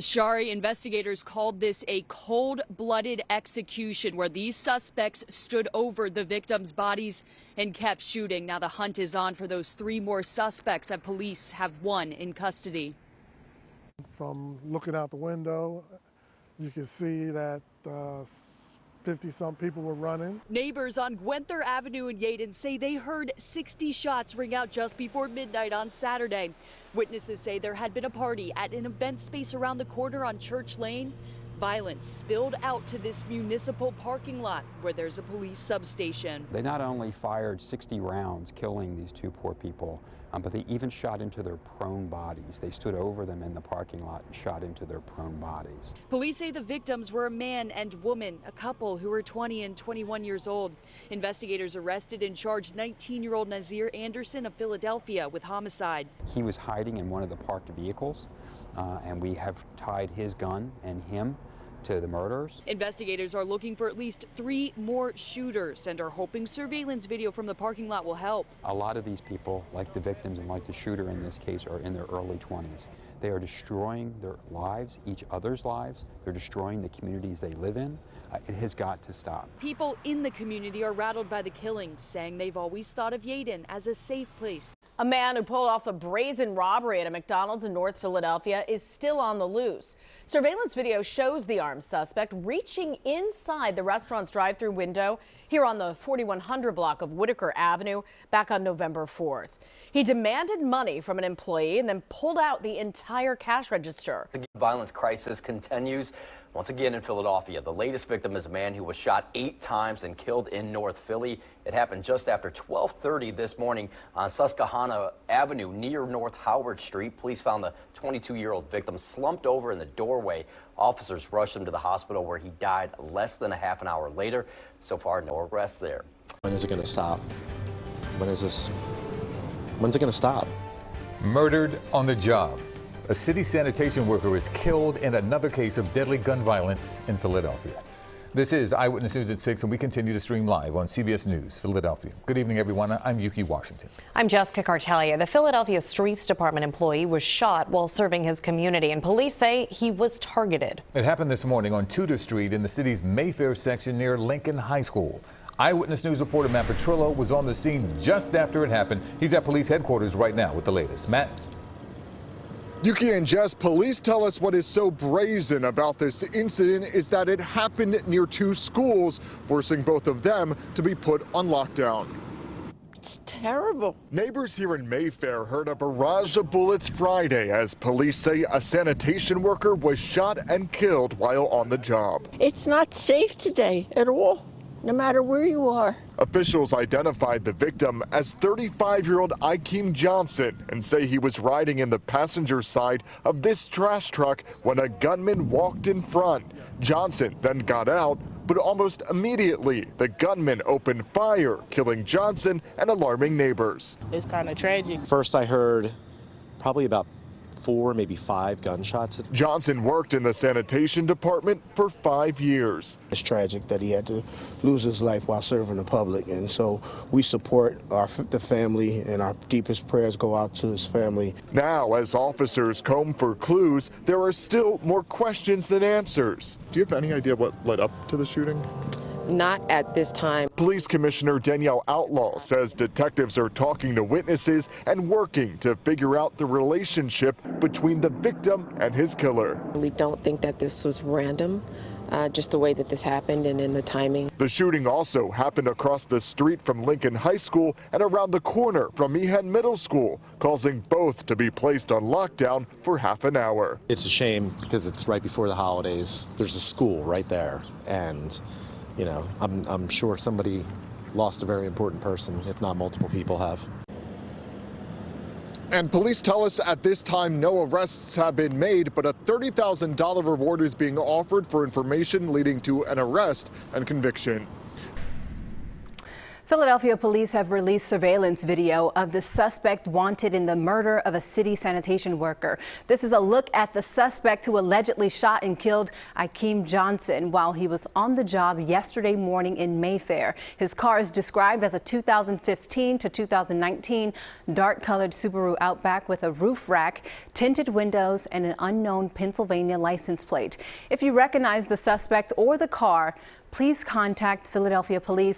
Shari, investigators called this a cold-blooded execution where these suspects stood over the victims' bodies and kept shooting. Now the hunt is on for those 3 more suspects that police have 1 in custody. From looking out the window, you can see that 50-some people were running. Neighbors on Gwenther Avenue in Yeadon say they heard 60 shots ring out just before midnight on Saturday. Witnesses say there had been a party at an event space around the corner on Church Lane. Violence spilled out to this municipal parking lot where there's a police substation. They not only fired 60 rounds, killing these 2 poor people, but they even shot into their prone bodies. They stood over them in the parking lot and shot into their prone bodies. Police say the victims were a man and woman, a couple who were 20 and 21 years old. Investigators arrested and charged 19-year-old Nazir Anderson of Philadelphia with homicide. He was hiding in one of the parked vehicles, and we have tied his gun and him to the murders. Investigators are looking for at least 3 more shooters and are hoping surveillance video from the parking lot will help. A lot of these people, like the victims and like the shooter in this case, are in their early 20s. They are destroying their lives, each other's lives. They're destroying the communities they live in. It has got to stop. People in the community are rattled by the killings, saying they've always thought of Yeadon as a safe place. A man who pulled off a brazen robbery at a McDonald's in North Philadelphia is still on the loose. Surveillance video shows the armed suspect reaching inside the restaurant's drive-through window here on the 4100 block of Whitaker Avenue back on November 4th. He demanded money from an employee and then pulled out the entire cash register. The violence crisis continues once again in Philadelphia. The latest victim is a man who was shot 8 times and killed in North Philly. It happened just after 12:30 this morning on Susquehanna Avenue near North Howard Street. Police found the 22-year-old victim slumped over in the doorway. Officers rushed him to the hospital where he died less than a half an hour later. So far, no arrests there. When is it going to stop? When's it going to stop? Murdered on the job. A city sanitation worker is killed in another case of deadly gun violence in Philadelphia. This is Eyewitness News at 6, and we continue to stream live on CBS News Philadelphia. Good evening, everyone. I'm Yuki Washington. I'm Jessica Cartelia. The Philadelphia Streets Department employee was shot while serving his community, and police say he was targeted. It happened this morning on Tudor Street in the city's Mayfair section near Lincoln High School. Eyewitness News reporter Matt Petrillo was on the scene just after it happened. He's at police headquarters right now with the latest. Matt? Yuki and Jess, police tell us what is so brazen about this incident is that it happened near 2 schools, forcing both of them to be put on lockdown. It's terrible. Neighbors here in Mayfair heard a barrage of bullets Friday as police say a sanitation worker was shot and killed while on the job. It's not safe today at all, no matter where you are. Officials identified the victim as 35-year-old Ikeem Johnson and say he was riding in the passenger side of this trash truck when a gunman walked in front. Johnson then got out, but almost immediately the gunman opened fire, killing Johnson and alarming neighbors. It's kind of tragic. First I heard probably about 4, maybe 5 gunshots. Johnson worked in the sanitation department for 5 years. It's tragic that he had to lose his life while serving the public, and so we support the family, and our deepest prayers go out to his family. Now, as officers comb for clues, there are still more questions than answers. Do you have any idea what led up to the shooting? Not at this time. Police Commissioner Danielle Outlaw says detectives are talking to witnesses and working to figure out the relationship between the victim and his killer. We don't think that this was random, just the way that this happened and in the timing. The shooting also happened across the street from Lincoln High School and around the corner from Meehan Middle School, causing both to be placed on lockdown for half an hour. It's a shame because it's right before the holidays. There's a school right there, and you know, I'm sure somebody lost a very important person, if not multiple people have. And police tell us at this time no arrests have been made, but a $30,000 reward is being offered for information leading to an arrest and conviction. Philadelphia police have released surveillance video of the suspect wanted in the murder of a city sanitation worker. This is a look at the suspect who allegedly shot and killed Akeem Johnson while he was on the job yesterday morning in Mayfair. His car is described as a 2015 to 2019 dark-colored Subaru Outback with a roof rack, tinted windows, and an unknown Pennsylvania license plate. If you recognize the suspect or the car, please contact Philadelphia police